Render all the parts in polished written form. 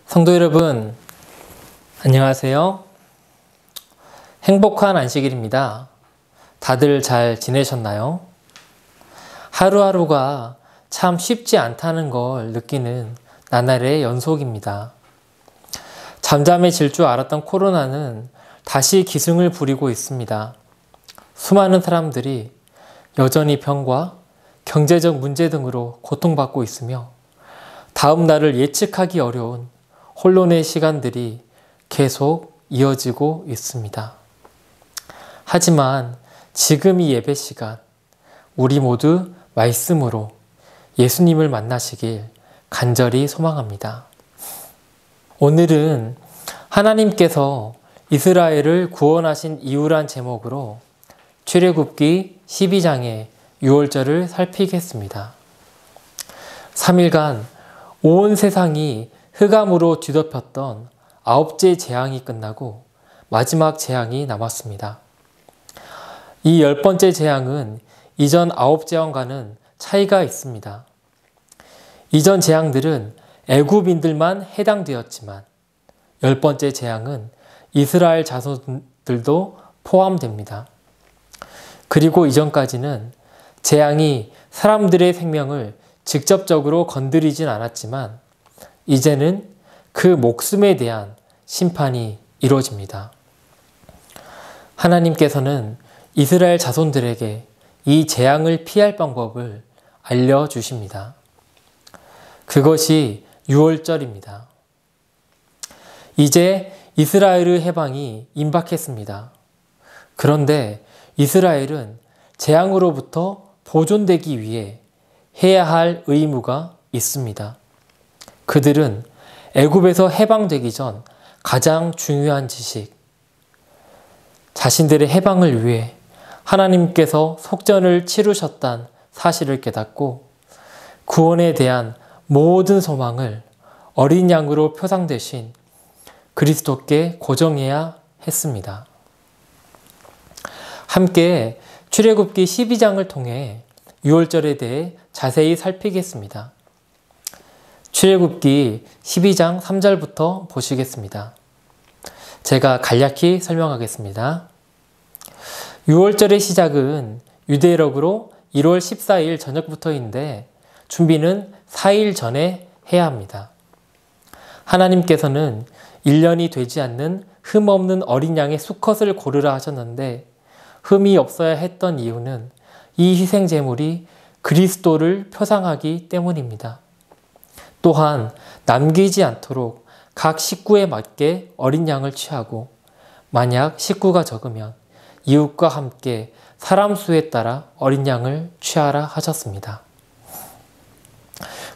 성도 여러분, 안녕하세요. 행복한 안식일입니다. 다들 잘 지내셨나요? 하루하루가 참 쉽지 않다는 걸 느끼는 나날의 연속입니다. 잠잠해질 줄 알았던 코로나는 다시 기승을 부리고 있습니다. 수많은 사람들이 여전히 병과 경제적 문제 등으로 고통받고 있으며 다음 날을 예측하기 어려운 혼돈의 시간들이 계속 이어지고 있습니다. 하지만 지금 이 예배 시간, 우리 모두 말씀으로 예수님을 만나시길 간절히 소망합니다. 오늘은 하나님께서 이스라엘을 구원하신 이유란 제목으로 출애굽기 12장의 6월절을 살피겠습니다. 3일간 온 세상이 흑암으로 뒤덮였던 9째 재앙이 끝나고 마지막 재앙이 남았습니다. 이 10번째 재앙은 이전 9재앙과는 차이가 있습니다. 이전 재앙들은 애굽인들만 해당되었지만 10번째 재앙은 이스라엘 자손들도 포함됩니다. 그리고 이전까지는 재앙이 사람들의 생명을 직접적으로 건드리진 않았지만 이제는 그 목숨에 대한 심판이 이루어집니다. 하나님께서는 이스라엘 자손들에게 이 재앙을 피할 방법을 알려주십니다. 그것이 6월절입니다. 이제 이스라엘의 해방이 임박했습니다. 그런데 이스라엘은 재앙으로부터 보존되기 위해 해야 할 의무가 있습니다. 그들은 애굽에서 해방되기 전 가장 중요한 지식, 자신들의 해방을 위해 하나님께서 속전을 치르셨다는 사실을 깨닫고 구원에 대한 모든 소망을 어린 양으로 표상되신 그리스도께 고정해야 했습니다. 함께 출애굽기 12장을 통해 6월절에 대해 자세히 살피겠습니다. 출애굽기 12장 3절부터 보시겠습니다. 제가 간략히 설명하겠습니다. 6월절의 시작은 유대력으로 1월 14일 저녁부터인데 준비는 4일 전에 해야 합니다. 하나님께서는 1년이 되지 않는 흠 없는 어린 양의 수컷을 고르라 하셨는데 흠이 없어야 했던 이유는 이 희생 제물이 그리스도를 표상하기 때문입니다. 또한 남기지 않도록 각 식구에 맞게 어린 양을 취하고 만약 식구가 적으면 이웃과 함께 사람 수에 따라 어린 양을 취하라 하셨습니다.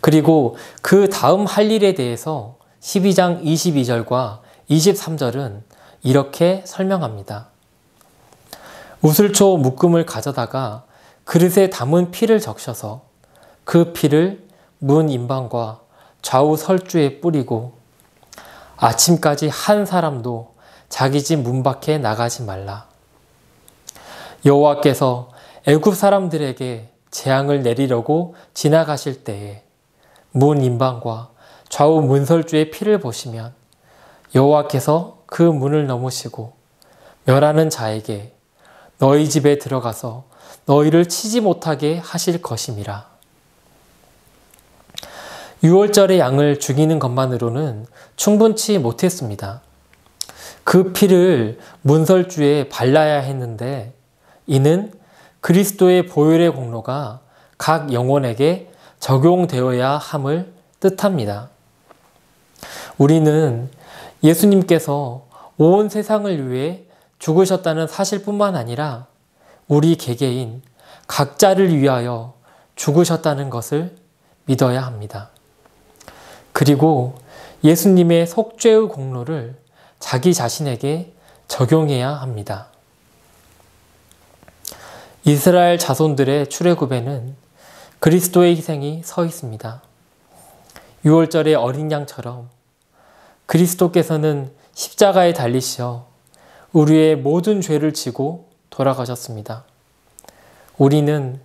그리고 그 다음 할 일에 대해서 12장 22절과 23절은 이렇게 설명합니다. 우슬초 묶음을 가져다가 그릇에 담은 피를 적셔서 그 피를 문 임방과 좌우 설주에 뿌리고 아침까지 한 사람도 자기 집 문 밖에 나가지 말라. 여호와께서 애굽 사람들에게 재앙을 내리려고 지나가실 때에 문 임방과 좌우 문설주의 피를 보시면 여호와께서 그 문을 넘으시고 멸하는 자에게 너희 집에 들어가서 너희를 치지 못하게 하실 것임이라. 6월절의 양을 죽이는 것만으로는 충분치 못했습니다. 그 피를 문설주에 발라야 했는데 이는 그리스도의 보혈의 공로가 각 영혼에게 적용되어야 함을 뜻합니다. 우리는 예수님께서 온 세상을 위해 죽으셨다는 사실뿐만 아니라 우리 개개인 각자를 위하여 죽으셨다는 것을 믿어야 합니다. 그리고 예수님의 속죄의 공로를 자기 자신에게 적용해야 합니다. 이스라엘 자손들의 출애굽에는 그리스도의 희생이 서 있습니다. 6월절의 어린 양처럼 그리스도께서는 십자가에 달리셔 우리의 모든 죄를 지고 돌아가셨습니다. 우리는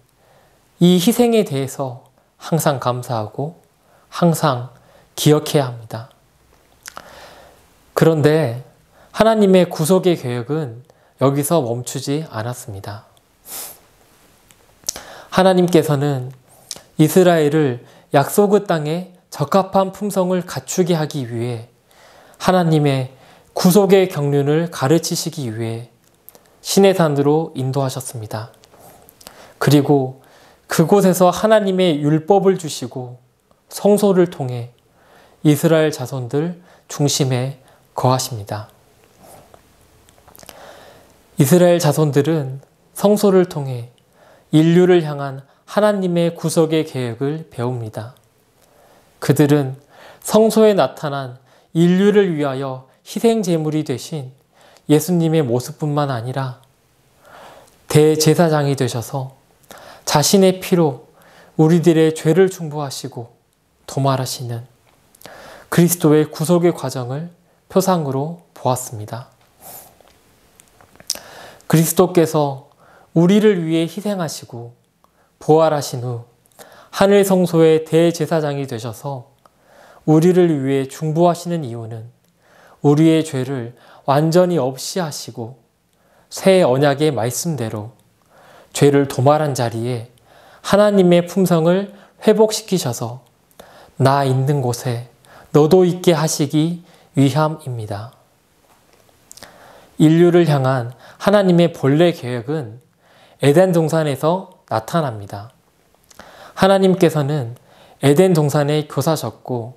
이 희생에 대해서 항상 감사하고 항상 기억해야 합니다. 그런데 하나님의 구속의 계획은 여기서 멈추지 않았습니다. 하나님께서는 이스라엘을 약속의 땅에 적합한 품성을 갖추게 하기 위해 하나님의 구속의 경륜을 가르치시기 위해 시내산으로 인도하셨습니다. 그리고 그곳에서 하나님의 율법을 주시고 성소를 통해 이스라엘 자손들 중심에 거하십니다. 이스라엘 자손들은 성소를 통해 인류를 향한 하나님의 구속의 계획을 배웁니다. 그들은 성소에 나타난 인류를 위하여 희생 제물이 되신 예수님의 모습뿐만 아니라 대제사장이 되셔서 자신의 피로 우리들의 죄를 중보하시고 도말하시는 그리스도의 구속의 과정을 표상으로 보았습니다. 그리스도께서 우리를 위해 희생하시고 부활하신 후 하늘 성소의 대제사장이 되셔서 우리를 위해 중보하시는 이유는 우리의 죄를 완전히 없이 하시고 새 언약의 말씀대로 죄를 도말한 자리에 하나님의 품성을 회복시키셔서 나 있는 곳에 너도 있게 하시기 위함입니다. 인류를 향한 하나님의 본래 계획은 에덴 동산에서 나타납니다. 하나님께서는 에덴 동산에 교사셨고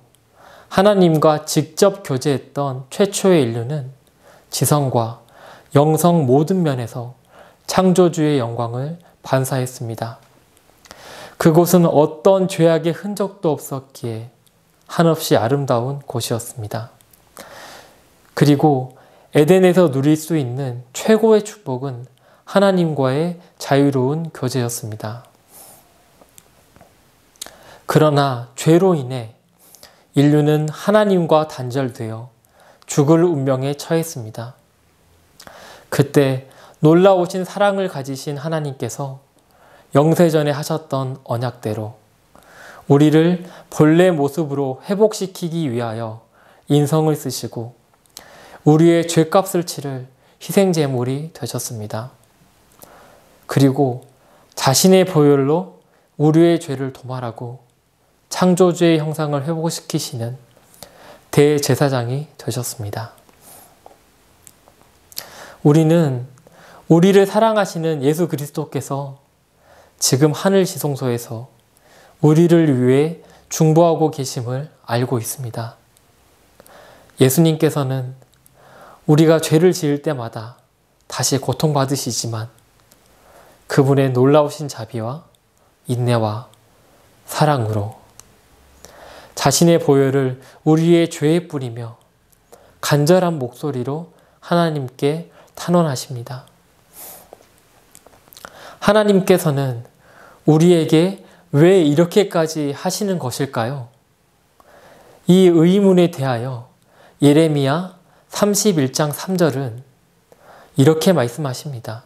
하나님과 직접 교제했던 최초의 인류는 지성과 영성 모든 면에서 창조주의 영광을 반사했습니다. 그곳은 어떤 죄악의 흔적도 없었기에 한없이 아름다운 곳이었습니다. 그리고 에덴에서 누릴 수 있는 최고의 축복은 하나님과의 자유로운 교제였습니다. 그러나 죄로 인해 인류는 하나님과 단절되어 죽을 운명에 처했습니다. 그때 놀라우신 사랑을 가지신 하나님께서 영세전에 하셨던 언약대로 우리를 본래 모습으로 회복시키기 위하여 인성을 쓰시고 우리의 죄값을 치를 희생제물이 되셨습니다. 그리고 자신의 보혈로 우리의 죄를 도말하고 창조주의 형상을 회복시키시는 대제사장이 되셨습니다. 우리는 우리를 사랑하시는 예수 그리스도께서 지금 하늘 지성소에서 우리를 위해 중보하고 계심을 알고 있습니다. 예수님께서는 우리가 죄를 지을 때마다 다시 고통받으시지만 그분의 놀라우신 자비와 인내와 사랑으로 자신의 보혈을 우리의 죄에 뿌리며 간절한 목소리로 하나님께 탄원하십니다. 하나님께서는 우리에게 왜 이렇게까지 하시는 것일까요? 이 의문에 대하여 예레미야 31장 3절은 이렇게 말씀하십니다.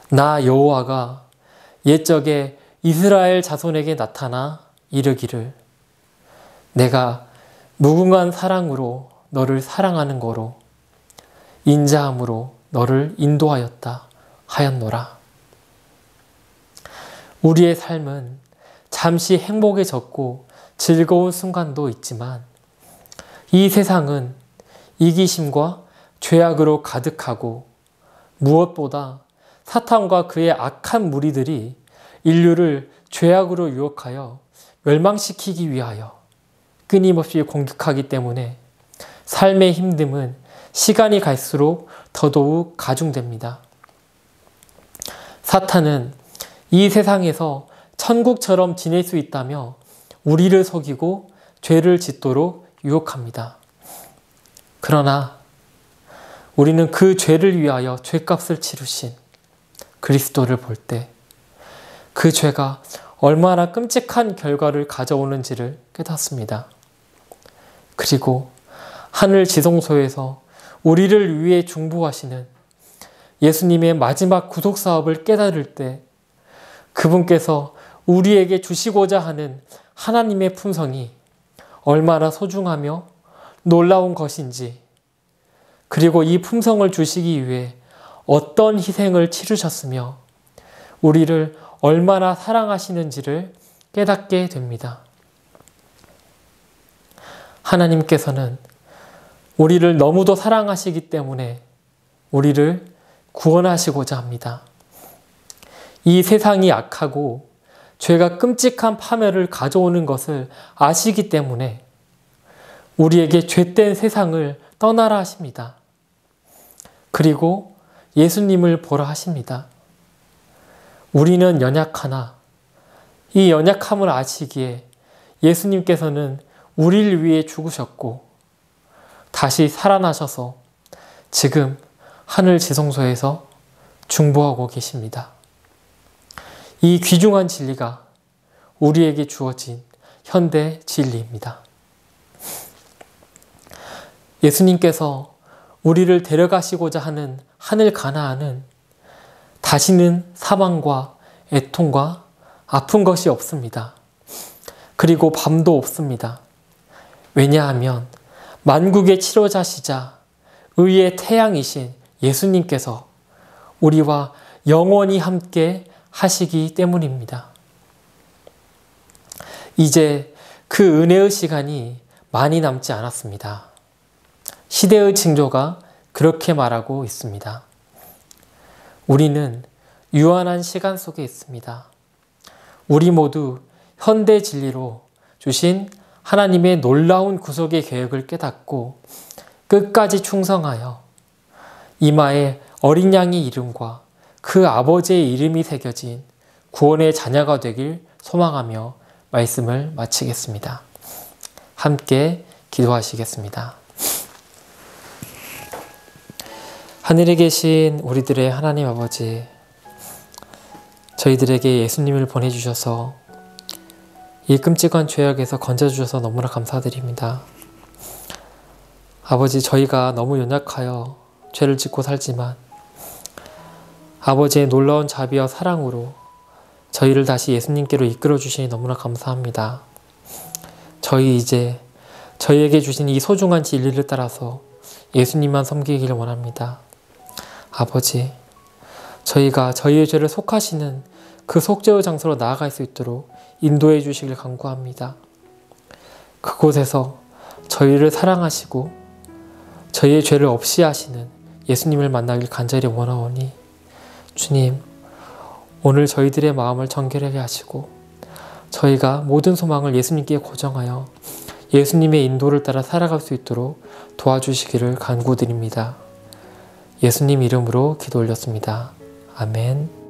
나 여호와가 옛적에 이스라엘 자손에게 나타나 이르기를 내가 무궁한 사랑으로 너를 사랑하는 거로 인자함으로 너를 인도하였다 하였노라. 우리의 삶은 잠시 행복해졌고 즐거운 순간도 있지만 이 세상은 이기심과 죄악으로 가득하고 무엇보다 사탄과 그의 악한 무리들이 인류를 죄악으로 유혹하여 멸망시키기 위하여 끊임없이 공격하기 때문에 삶의 힘듦은 시간이 갈수록 더더욱 가중됩니다. 사탄은 이 세상에서 천국처럼 지낼 수 있다며 우리를 속이고 죄를 짓도록 유혹합니다. 그러나 우리는 그 죄를 위하여 죄값을 치르신 그리스도를 볼 때 그 죄가 얼마나 끔찍한 결과를 가져오는지를 깨닫습니다. 그리고 하늘 지성소에서 우리를 위해 중보하시는 예수님의 마지막 구속 사업을 깨달을 때 그분께서 우리에게 주시고자 하는 하나님의 품성이 얼마나 소중하며 놀라운 것인지, 그리고 이 품성을 주시기 위해 어떤 희생을 치르셨으며 우리를 얼마나 사랑하시는지를 깨닫게 됩니다. 하나님께서는 우리를 너무도 사랑하시기 때문에 우리를 구원하시고자 합니다. 이 세상이 악하고 죄가 끔찍한 파멸을 가져오는 것을 아시기 때문에 우리에게 죄된 세상을 떠나라 하십니다. 그리고 예수님을 보라 하십니다. 우리는 연약하나 이 연약함을 아시기에 예수님께서는 우리를 위해 죽으셨고 다시 살아나셔서 지금 하늘 지성소에서 중보하고 계십니다. 이 귀중한 진리가 우리에게 주어진 현대 진리입니다. 예수님께서 우리를 데려가시고자 하는 하늘 가나안은 다시는 사망과 애통과 아픈 것이 없습니다. 그리고 밤도 없습니다. 왜냐하면 만국의 치료자시자 의의 태양이신 예수님께서 우리와 영원히 함께 하시기 때문입니다. 이제 그 은혜의 시간이 많이 남지 않았습니다. 시대의 징조가 그렇게 말하고 있습니다. 우리는 유한한 시간 속에 있습니다. 우리 모두 현대 진리로 주신 하나님의 놀라운 구속의 계획을 깨닫고 끝까지 충성하여 이마에 어린 양의 이름과 그 아버지의 이름이 새겨진 구원의 자녀가 되길 소망하며 말씀을 마치겠습니다. 함께 기도하시겠습니다. 하늘에 계신 우리들의 하나님 아버지, 저희들에게 예수님을 보내주셔서 이 끔찍한 죄악에서 건져주셔서 너무나 감사드립니다. 아버지, 저희가 너무 연약하여 죄를 짓고 살지만 아버지의 놀라운 자비와 사랑으로 저희를 다시 예수님께로 이끌어 주시니 너무나 감사합니다. 저희 이제 저희에게 주신 이 소중한 진리를 따라서 예수님만 섬기기를 원합니다. 아버지, 저희가 저희의 죄를 속하시는 그 속죄의 장소로 나아갈 수 있도록 인도해 주시길 간구합니다. 그곳에서 저희를 사랑하시고 저희의 죄를 없이 하시는 예수님을 만나길 간절히 원하오니 주님, 오늘 저희들의 마음을 정결하게 하시고 저희가 모든 소망을 예수님께 고정하여 예수님의 인도를 따라 살아갈 수 있도록 도와주시기를 간구드립니다. 예수님 이름으로 기도 올렸습니다. 아멘.